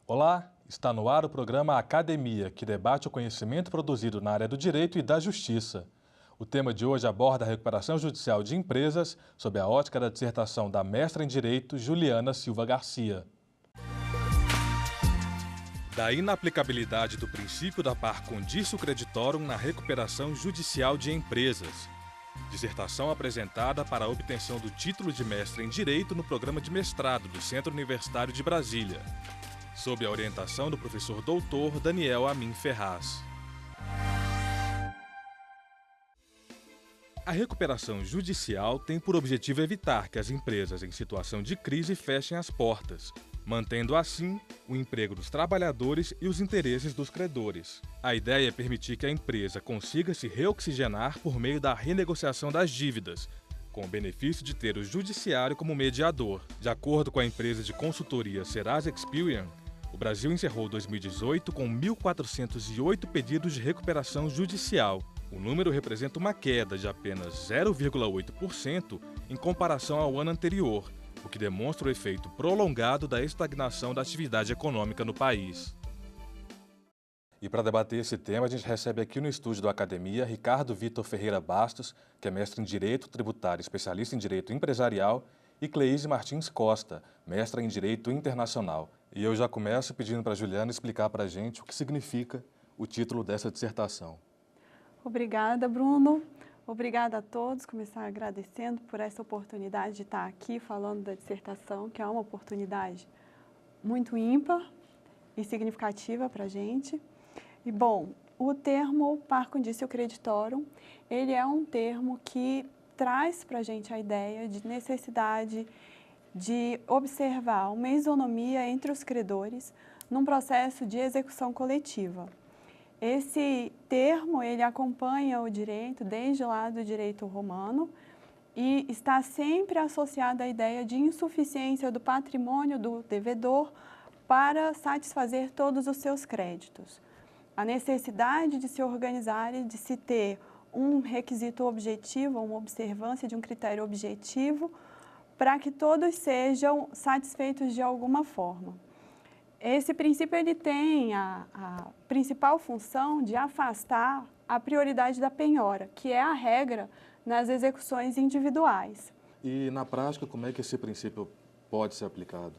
Olá, está no ar o programa Academia, que debate o conhecimento produzido na área do direito e da justiça. O tema de hoje aborda a recuperação judicial de empresas sob a ótica da dissertação da mestra em Direito Juliana Silva Garcia. Da inaplicabilidade do princípio da par conditio creditorum na recuperação judicial de empresas. Dissertação apresentada para a obtenção do título de mestre em Direito no programa de mestrado do Centro Universitário de Brasília, sob a orientação do professor doutor Daniel Amin Ferraz. A recuperação judicial tem por objetivo evitar que as empresas em situação de crise fechem as portas, mantendo assim o emprego dos trabalhadores e os interesses dos credores. A ideia é permitir que a empresa consiga se reoxigenar por meio da renegociação das dívidas, com o benefício de ter o judiciário como mediador. De acordo com a empresa de consultoria Serasa Experian, o Brasil encerrou 2018 com 1.408 pedidos de recuperação judicial. O número representa uma queda de apenas 0,8% em comparação ao ano anterior, o que demonstra o efeito prolongado da estagnação da atividade econômica no país. E para debater esse tema, a gente recebe aqui no estúdio da Academia Ricardo Vitor Ferreira Bastos, que é mestre em Direito Tributário, especialista em Direito Empresarial, e Cleise Martins Costa, mestra em Direito Internacional. E eu já começo pedindo para a Juliana explicar para a gente o que significa o título dessa dissertação. Obrigada, Bruno. Obrigada a todos. Começar agradecendo por essa oportunidade de estar aqui falando da dissertação, que é uma oportunidade muito ímpar e significativa para a gente. E, bom, o termo par conditio creditorum, ele é um termo que traz para a gente a ideia de necessidade de observar uma isonomia entre os credores num processo de execução coletiva. Esse termo, ele acompanha o direito desde lá do direito romano e está sempre associado à ideia de insuficiência do patrimônio do devedor para satisfazer todos os seus créditos. A necessidade de se organizar e de se ter um requisito objetivo, uma observância de um critério objetivo, para que todos sejam satisfeitos de alguma forma. Esse princípio ele tem a principal função de afastar a prioridade da penhora, que é a regra nas execuções individuais. E na prática, como é que esse princípio pode ser aplicado?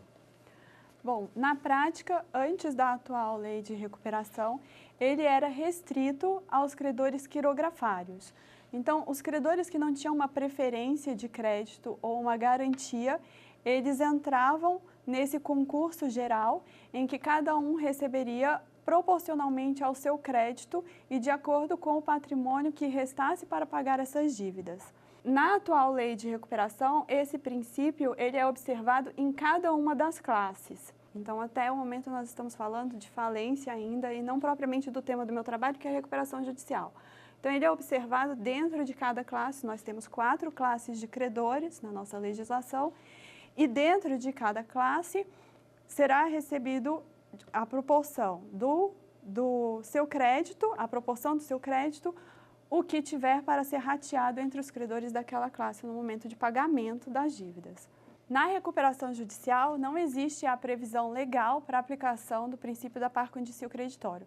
Bom, na prática, antes da atual lei de recuperação, ele era restrito aos credores quirografários. Então, os credores que não tinham uma preferência de crédito ou uma garantia, eles entravam nesse concurso geral em que cada um receberia proporcionalmente ao seu crédito e de acordo com o patrimônio que restasse para pagar essas dívidas. Na atual lei de recuperação, esse princípio ele é observado em cada uma das classes. Então, até o momento, nós estamos falando de falência ainda e não propriamente do tema do meu trabalho, que é a recuperação judicial. Então, ele é observado dentro de cada classe. Nós temos 4 classes de credores na nossa legislação e dentro de cada classe será recebido a proporção do seu crédito, a proporção do seu crédito, o que tiver para ser rateado entre os credores daquela classe no momento de pagamento das dívidas. Na recuperação judicial, não existe a previsão legal para a aplicação do princípio da par conditio creditório.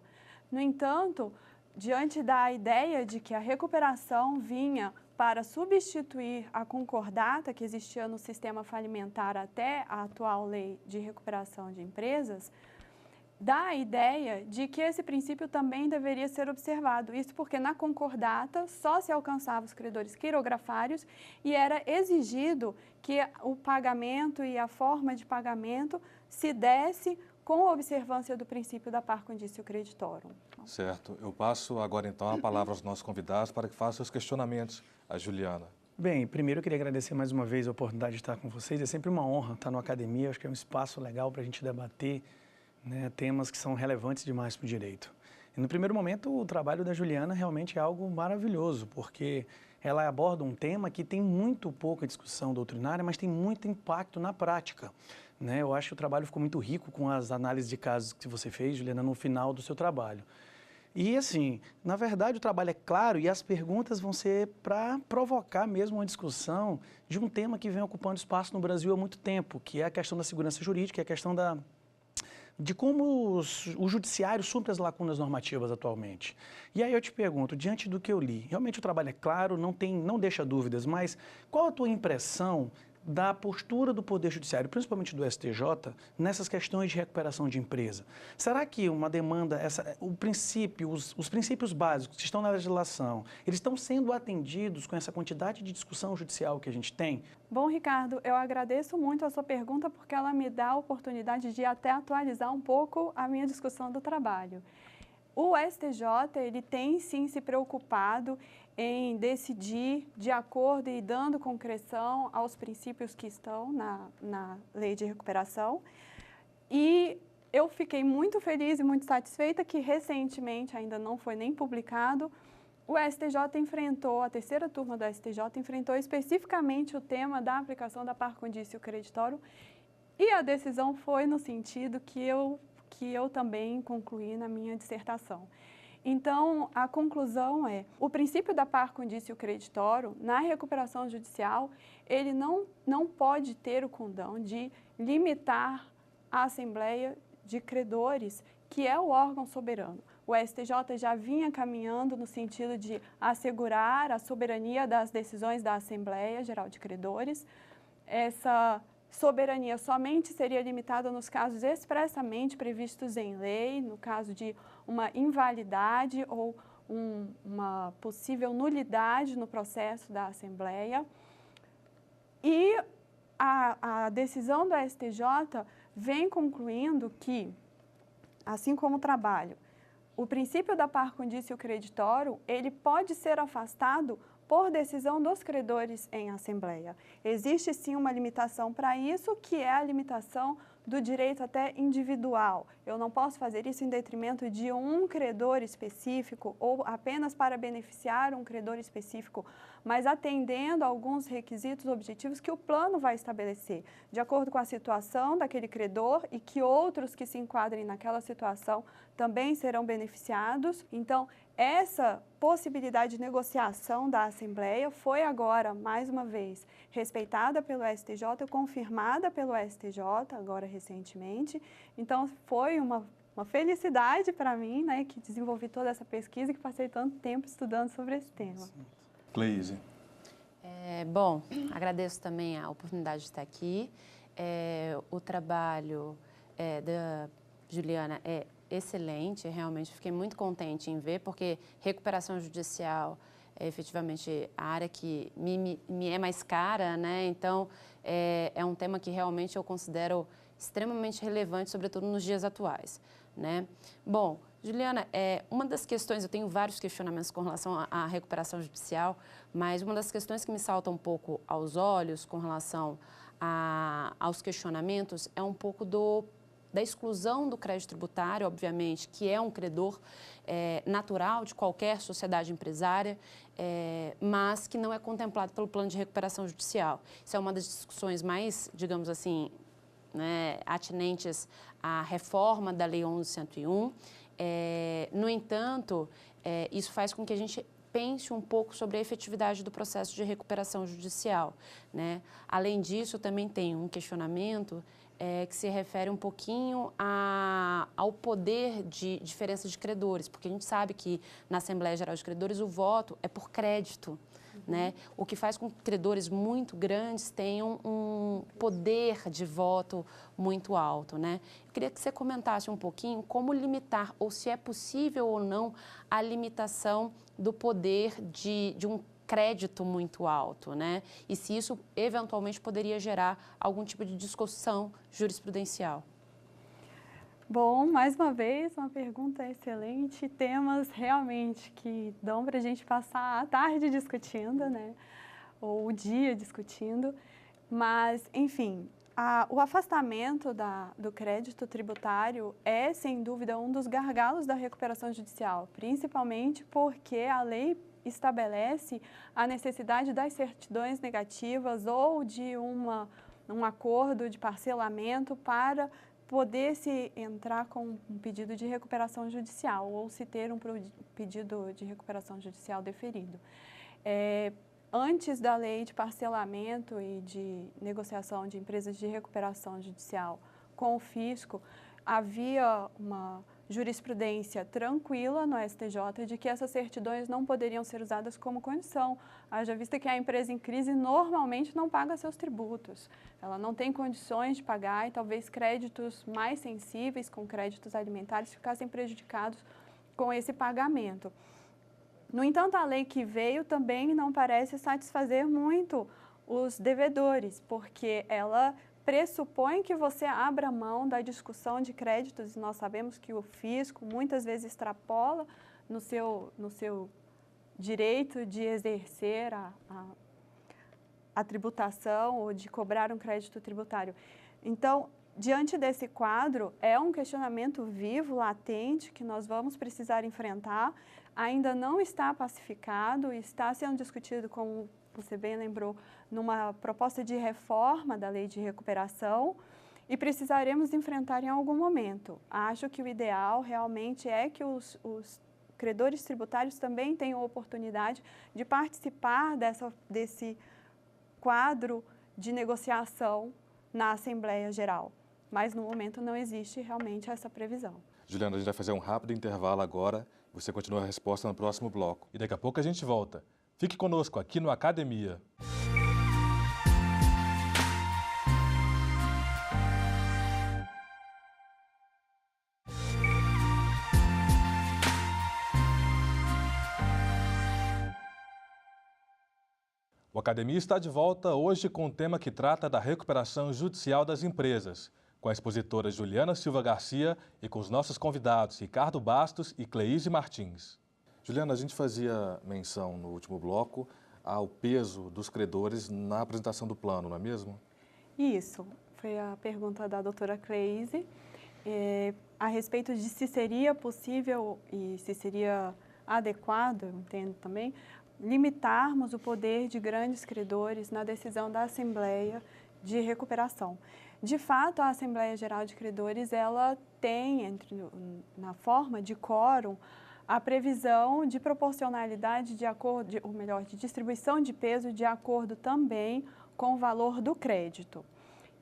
No entanto, diante da ideia de que a recuperação vinha para substituir a concordata que existia no sistema falimentar até a atual lei de recuperação de empresas, dá a ideia de que esse princípio também deveria ser observado. Isso porque na concordata só se alcançava os credores quirografários e era exigido que o pagamento e a forma de pagamento se desse com a observância do princípio da par conditio creditorum. Certo. Eu passo agora então a palavra aos nossos convidados para que façam os questionamentos. A Juliana. Bem, primeiro eu queria agradecer mais uma vez a oportunidade de estar com vocês. É sempre uma honra estar no Academia. Acho que é um espaço legal para a gente debater, né, temas que são relevantes demais para o direito. E no primeiro momento, o trabalho da Juliana realmente é algo maravilhoso, porque ela aborda um tema que tem muito pouca discussão doutrinária, mas tem muito impacto na prática, né? Eu acho que o trabalho ficou muito rico com as análises de casos que você fez, Juliana, no final do seu trabalho. E assim, na verdade o trabalho é claro e as perguntas vão ser para provocar mesmo uma discussão de um tema que vem ocupando espaço no Brasil há muito tempo, que é a questão da segurança jurídica, é a questão de como o judiciário supre as lacunas normativas atualmente. E aí eu te pergunto, diante do que eu li, realmente o trabalho é claro, não deixa dúvidas, mas qual a tua impressão da postura do Poder Judiciário, principalmente do STJ, nessas questões de recuperação de empresa? Será que uma demanda, os princípios básicos que estão na legislação, eles estão sendo atendidos com essa quantidade de discussão judicial que a gente tem? Bom, Ricardo, eu agradeço muito a sua pergunta porque ela me dá a oportunidade de até atualizar um pouco a minha discussão do trabalho. O STJ, ele tem sim se preocupado em decidir de acordo e dando concreção aos princípios que estão na lei de recuperação. E eu fiquei muito feliz e muito satisfeita que recentemente, ainda não foi nem publicado, o STJ enfrentou, a terceira turma do STJ enfrentou especificamente o tema da aplicação da par condício creditório e a decisão foi no sentido que eu também concluí na minha dissertação. Então, a conclusão é, o princípio da par condício creditório, na recuperação judicial, ele não pode ter o condão de limitar a Assembleia de Credores, que é o órgão soberano. O STJ já vinha caminhando no sentido de assegurar a soberania das decisões da Assembleia Geral de Credores. Essa soberania somente seria limitada nos casos expressamente previstos em lei, no caso de uma invalidade ou uma possível nulidade no processo da Assembleia. E a decisão do STJ vem concluindo que, assim como o trabalho, o princípio da par condício creditório, ele pode ser afastado por decisão dos credores em assembleia. Existe sim uma limitação para isso, que é a limitação do direito até individual. Eu não posso fazer isso em detrimento de um credor específico ou apenas para beneficiar um credor específico, mas atendendo a alguns requisitos objetivos que o plano vai estabelecer, de acordo com a situação daquele credor e que outros que se enquadrem naquela situação também serão beneficiados. Então, essa possibilidade de negociação da Assembleia foi agora, mais uma vez, respeitada pelo STJ, confirmada pelo STJ, agora recentemente. Então, foi uma felicidade para mim, né, que desenvolvi toda essa pesquisa e que passei tanto tempo estudando sobre esse tema. Cleise. Bom, agradeço também a oportunidade de estar aqui. O trabalho da Juliana é excelente, realmente fiquei muito contente em ver, porque recuperação judicial é efetivamente a área que me é mais cara, né? Então, é um tema que realmente eu considero extremamente relevante, sobretudo nos dias atuais, né? Bom, Juliana, uma das questões, eu tenho vários questionamentos com relação à recuperação judicial, mas uma das questões que me salta um pouco aos olhos com relação aos questionamentos é um pouco da exclusão do crédito tributário, obviamente, que é um credor natural de qualquer sociedade empresária, mas que não é contemplado pelo plano de recuperação judicial. Isso é uma das discussões mais, digamos assim, né, atinentes à reforma da Lei 11.101. No entanto, isso faz com que a gente pense um pouco sobre a efetividade do processo de recuperação judicial, né? Além disso, também tem um questionamento que se refere um pouquinho ao poder de diferença de credores, porque a gente sabe que na Assembleia Geral de Credores o voto é por crédito, né? O que faz com que credores muito grandes tenham um poder de voto muito alto, né? Eu queria que você comentasse um pouquinho como limitar, ou se é possível ou não, a limitação do poder de um crédito muito alto, né? E se isso eventualmente poderia gerar algum tipo de discussão jurisprudencial. Bom, mais uma vez, uma pergunta excelente, temas realmente que dão para a gente passar a tarde discutindo, né? Ou o dia discutindo, mas, enfim, o afastamento do crédito tributário é, sem dúvida, um dos gargalos da recuperação judicial, principalmente porque a lei estabelece a necessidade das certidões negativas ou de um acordo de parcelamento para poder se entrar com um pedido de recuperação judicial ou se ter um pedido de recuperação judicial deferido. Antes da lei de parcelamento e de negociação de empresas de recuperação judicial com o fisco, havia uma jurisprudência tranquila no STJ de que essas certidões não poderiam ser usadas como condição, haja vista que a empresa em crise normalmente não paga seus tributos. Ela não tem condições de pagar e talvez créditos mais sensíveis, com créditos alimentares, ficassem prejudicados com esse pagamento. No entanto, a lei que veio também não parece satisfazer muito os devedores, porque ela pressupõe que você abra mão da discussão de créditos, e nós sabemos que o fisco muitas vezes extrapola no seu direito de exercer a tributação ou de cobrar um crédito tributário. Então, diante desse quadro, é um questionamento vivo, latente, que nós vamos precisar enfrentar. Ainda não está pacificado, está sendo discutido, como você bem lembrou, numa proposta de reforma da lei de recuperação e precisaremos enfrentar em algum momento. Acho que o ideal realmente é que os credores tributários também tenham a oportunidade de participar desse quadro de negociação na Assembleia Geral. Mas no momento não existe realmente essa previsão. Juliana, a gente vai fazer um rápido intervalo agora. Você continua a resposta no próximo bloco. E daqui a pouco a gente volta. Fique conosco aqui no Academia. O Academia está de volta hoje com um tema que trata da recuperação judicial das empresas, com a expositora Juliana Silva Garcia e com os nossos convidados Ricardo Bastos e Cleíse Martins. Juliana, a gente fazia menção no último bloco ao peso dos credores na apresentação do plano, não é mesmo? Isso, foi a pergunta da doutora Cleíse, a respeito de se seria possível e se seria adequado, eu entendo também, limitarmos o poder de grandes credores na decisão da Assembleia de Recuperação. De fato, a Assembleia Geral de Credores, ela tem, na forma de quórum, a previsão de proporcionalidade de acordo, ou melhor, de distribuição de peso de acordo também com o valor do crédito.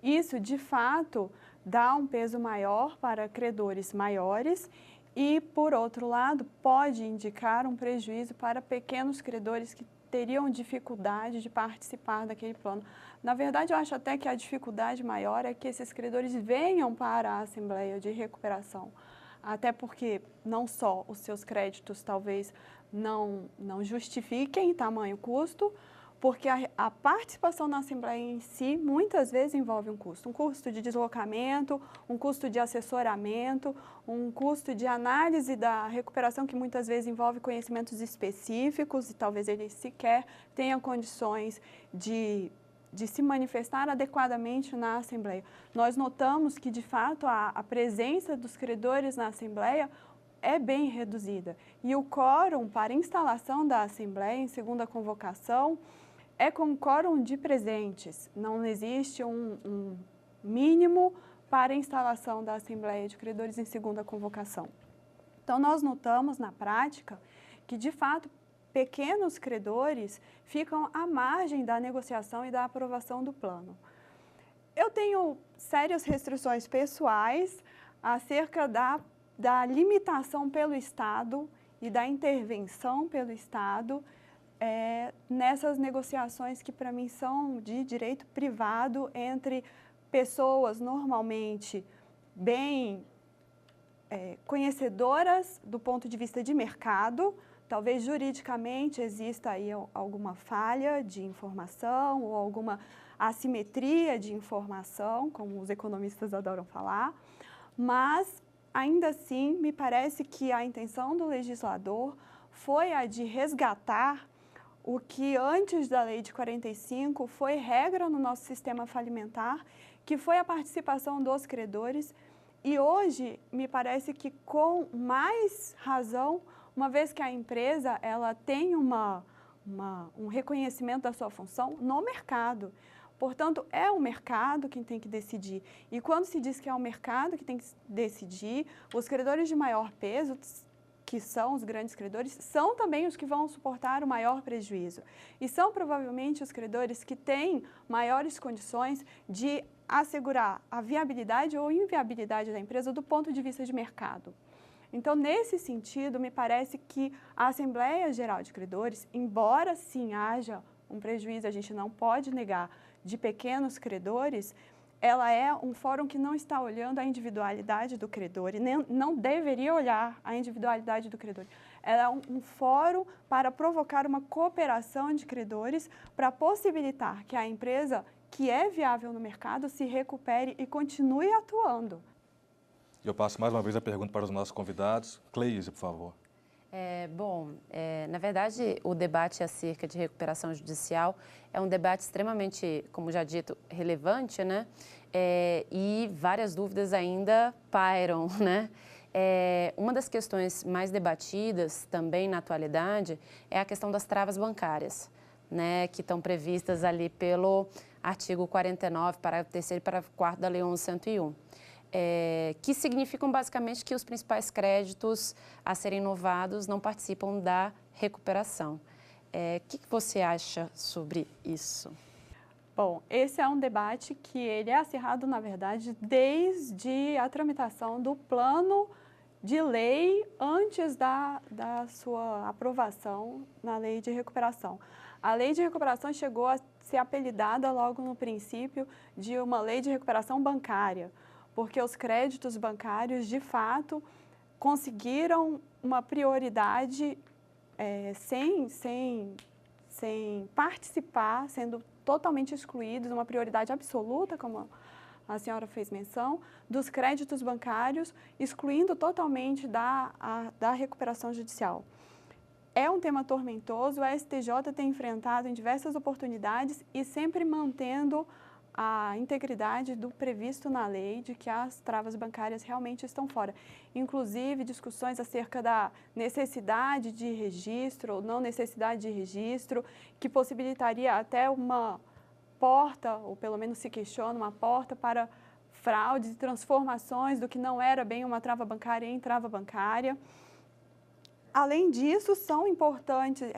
Isso, de fato, dá um peso maior para credores maiores e, por outro lado, pode indicar um prejuízo para pequenos credores que teriam dificuldade de participar daquele plano. Na verdade, eu acho até que a dificuldade maior é que esses credores venham para a Assembleia de Recuperação. Até porque não só os seus créditos talvez não justifiquem tamanho custo, porque a participação na Assembleia em si muitas vezes envolve um custo de deslocamento, um custo de assessoramento, um custo de análise da recuperação que muitas vezes envolve conhecimentos específicos e talvez ele sequer tenha condições de se manifestar adequadamente na Assembleia. Nós notamos que, de fato, a presença dos credores na Assembleia é bem reduzida. E o quórum para instalação da Assembleia em segunda convocação é com quórum de presentes. Não existe um mínimo para a instalação da Assembleia de Credores em segunda convocação. Então, nós notamos na prática que, de fato, pequenos credores ficam à margem da negociação e da aprovação do plano. Eu tenho sérias restrições pessoais acerca da limitação pelo Estado e da intervenção pelo Estado nessas negociações que, para mim, são de direito privado entre pessoas normalmente bem conhecedoras do ponto de vista de mercado. Talvez juridicamente exista aí alguma falha de informação ou alguma assimetria de informação, como os economistas adoram falar, mas ainda assim me parece que a intenção do legislador foi a de resgatar o que antes da lei de 45 foi regra no nosso sistema falimentar, que foi a participação dos credores, e hoje me parece que com mais razão, uma vez que a empresa ela tem um reconhecimento da sua função no mercado. Portanto, é o mercado quem tem que decidir. E quando se diz que é o mercado que tem que decidir, os credores de maior peso, que são os grandes credores, são também os que vão suportar o maior prejuízo. E são provavelmente os credores que têm maiores condições de assegurar a viabilidade ou inviabilidade da empresa do ponto de vista de mercado. Então, nesse sentido, me parece que a Assembleia Geral de Credores, embora sim haja um prejuízo, a gente não pode negar, de pequenos credores, ela é um fórum que não está olhando a individualidade do credor e nem, não deveria olhar a individualidade do credor. Ela é um fórum para provocar uma cooperação de credores para possibilitar que a empresa que é viável no mercado se recupere e continue atuando. Eu passo mais uma vez a pergunta para os nossos convidados. Cleise, por favor. Na verdade, o debate acerca de recuperação judicial é um debate extremamente, como já dito, relevante, né? E várias dúvidas ainda pairam, né? Uma das questões mais debatidas também na atualidade é a questão das travas bancárias, né? Que estão previstas ali pelo artigo 49, parágrafo 3º e parágrafo 4º da Lei 11.101. Que significam basicamente que os principais créditos a serem inovados não participam da recuperação. O que você acha sobre isso? Bom, esse é um debate que ele é acirrado, na verdade, desde a tramitação do plano de lei antes da sua aprovação na lei de recuperação. A lei de recuperação chegou a ser apelidada logo no princípio de uma lei de recuperação bancária, porque os créditos bancários, de fato, conseguiram uma prioridade sem participar, sendo totalmente excluídos, uma prioridade absoluta, como a senhora fez menção, dos créditos bancários, excluindo totalmente da recuperação judicial. É um tema tormentoso, o STJ tem enfrentado em diversas oportunidades e sempre mantendo a integridade do previsto na lei de que as travas bancárias realmente estão fora. Inclusive, discussões acerca da necessidade de registro ou não necessidade de registro, que possibilitaria até uma porta, ou pelo menos se questiona, uma porta para fraudes e transformações do que não era bem uma trava bancária em trava bancária. Além disso, são importantes,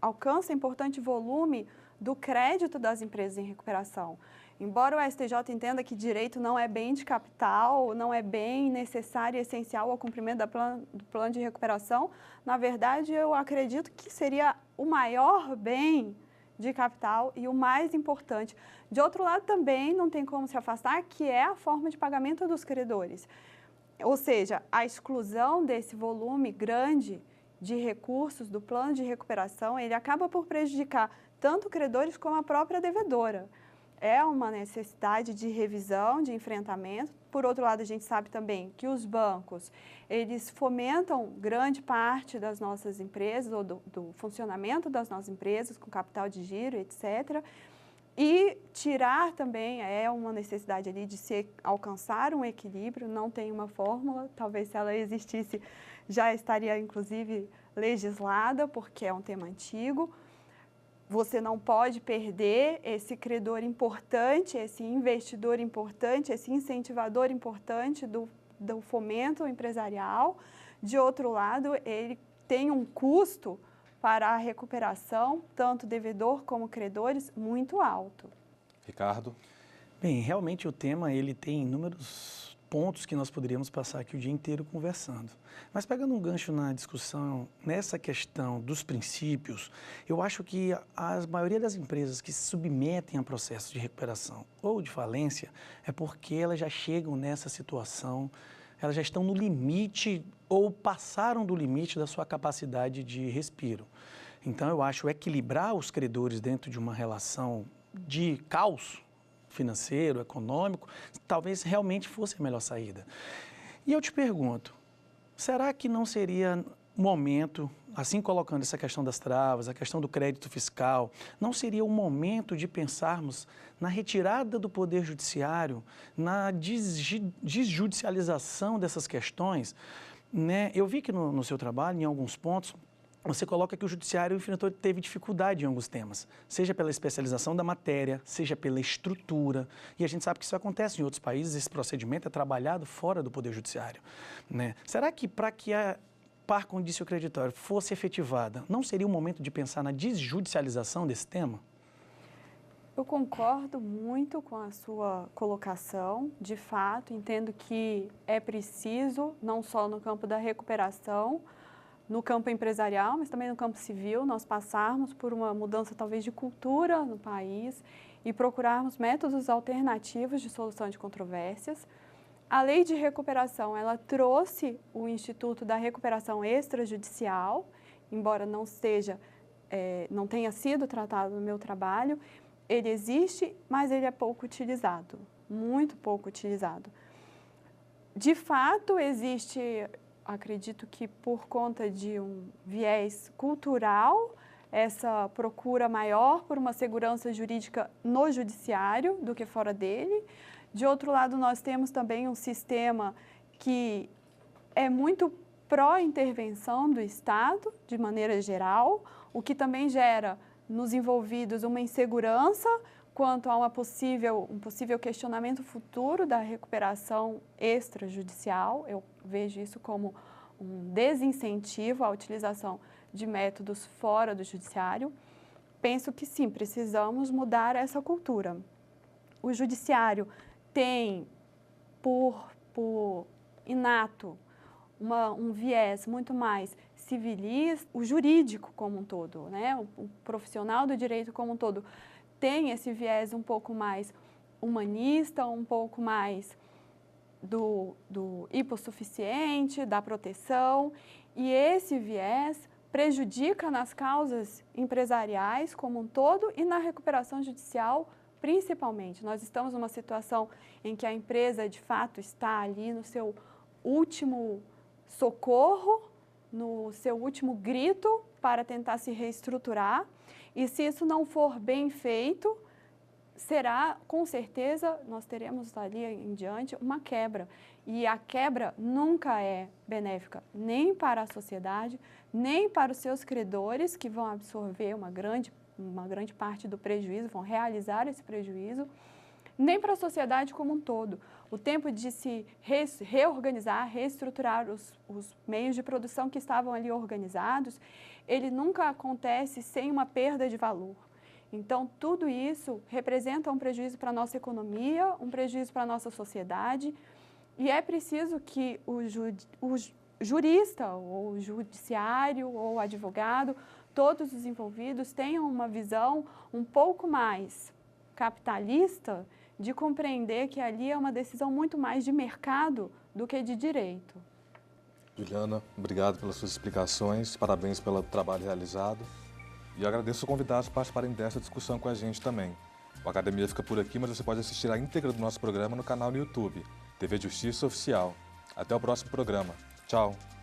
alcança importante volume do crédito das empresas em recuperação. Embora o STJ entenda que direito não é bem de capital, não é bem necessário e essencial ao cumprimento do plano de recuperação, na verdade, eu acredito que seria o maior bem de capital e o mais importante. De outro lado, também não tem como se afastar, que é a forma de pagamento dos credores. Ou seja, a exclusão desse volume grande de recursos do plano de recuperação, ele acaba por prejudicar tanto credores como a própria devedora. É uma necessidade de revisão, de enfrentamento. Por outro lado, a gente sabe também que os bancos, eles fomentam grande parte das nossas empresas, ou do funcionamento das nossas empresas, com capital de giro, etc. E tirar também é uma necessidade ali de se alcançar um equilíbrio, não tem uma fórmula, talvez se ela existisse já estaria inclusive legislada, porque é um tema antigo. Você não pode perder esse credor importante, esse investidor importante, esse incentivador importante do fomento empresarial. De outro lado, ele tem um custo para a recuperação, tanto devedor como credores, muito alto. Ricardo? Bem, realmente o tema ele tem inúmeros pontos que nós poderíamos passar aqui o dia inteiro conversando. Mas pegando um gancho na discussão, nessa questão dos princípios, eu acho que a maioria das empresas que se submetem a processos de recuperação ou de falência é porque elas já chegam nessa situação, elas já estão no limite ou passaram do limite da sua capacidade de respiro. Então, eu acho equilibrar os credores dentro de uma relação de caos financeiro, econômico, talvez realmente fosse a melhor saída. E eu te pergunto, será que não seria momento, assim colocando essa questão das travas, a questão do crédito fiscal, não seria o momento de pensarmos na retirada do Poder Judiciário, na desjudicialização dessas questões, né? Eu vi que no seu trabalho, em alguns pontos, você coloca que o judiciário teve dificuldade em alguns temas, seja pela especialização da matéria, seja pela estrutura, e a gente sabe que isso acontece em outros países, esse procedimento é trabalhado fora do Poder Judiciário, né? Será que para que a par condício creditório fosse efetivada, não seria o momento de pensar na desjudicialização desse tema? Eu concordo muito com a sua colocação. De fato, entendo que é preciso, não só no campo da recuperação, no campo empresarial, mas também no campo civil, nós passarmos por uma mudança talvez de cultura no país e procurarmos métodos alternativos de solução de controvérsias. A lei de recuperação, ela trouxe o Instituto da Recuperação Extrajudicial, embora não tenha sido tratado no meu trabalho. Ele existe, mas ele é pouco utilizado, muito pouco utilizado. De fato, existe, acredito que por conta de um viés cultural, essa procura maior por uma segurança jurídica no judiciário do que fora dele. De outro lado, nós temos também um sistema que é muito pró-intervenção do Estado, de maneira geral, o que também gera nos envolvidos uma insegurança quanto a um possível questionamento futuro da recuperação extrajudicial. Eu vejo isso como um desincentivo à utilização de métodos fora do judiciário. Penso que sim, precisamos mudar essa cultura. O judiciário tem, por inato, um viés muito mais civilista, o jurídico como um todo, né? O profissional do direito como um todo tem esse viés um pouco mais humanista, um pouco mais do hipossuficiente, da proteção, e esse viés prejudica nas causas empresariais como um todo e na recuperação judicial principalmente. Nós estamos numa situação em que a empresa de fato está ali no seu último socorro, no seu último grito para tentar se reestruturar, e se isso não for bem feito, será, com certeza, nós teremos dali em diante uma quebra. E a quebra nunca é benéfica nem para a sociedade, nem para os seus credores, que vão absorver uma grande parte do prejuízo, vão realizar esse prejuízo, nem para a sociedade como um todo. O tempo de se reorganizar, reestruturar os meios de produção que estavam ali organizados, ele nunca acontece sem uma perda de valor. Então, tudo isso representa um prejuízo para a nossa economia, um prejuízo para a nossa sociedade, e é preciso que o jurista, ou o judiciário, ou o advogado, todos os envolvidos tenham uma visão um pouco mais capitalista de compreender que ali é uma decisão muito mais de mercado do que de direito. Juliana, obrigado pelas suas explicações, parabéns pelo trabalho realizado. E eu agradeço os convidados para participarem dessa discussão com a gente também. O Academia fica por aqui, mas você pode assistir a íntegra do nosso programa no canal no YouTube, TV Justiça Oficial. Até o próximo programa. Tchau!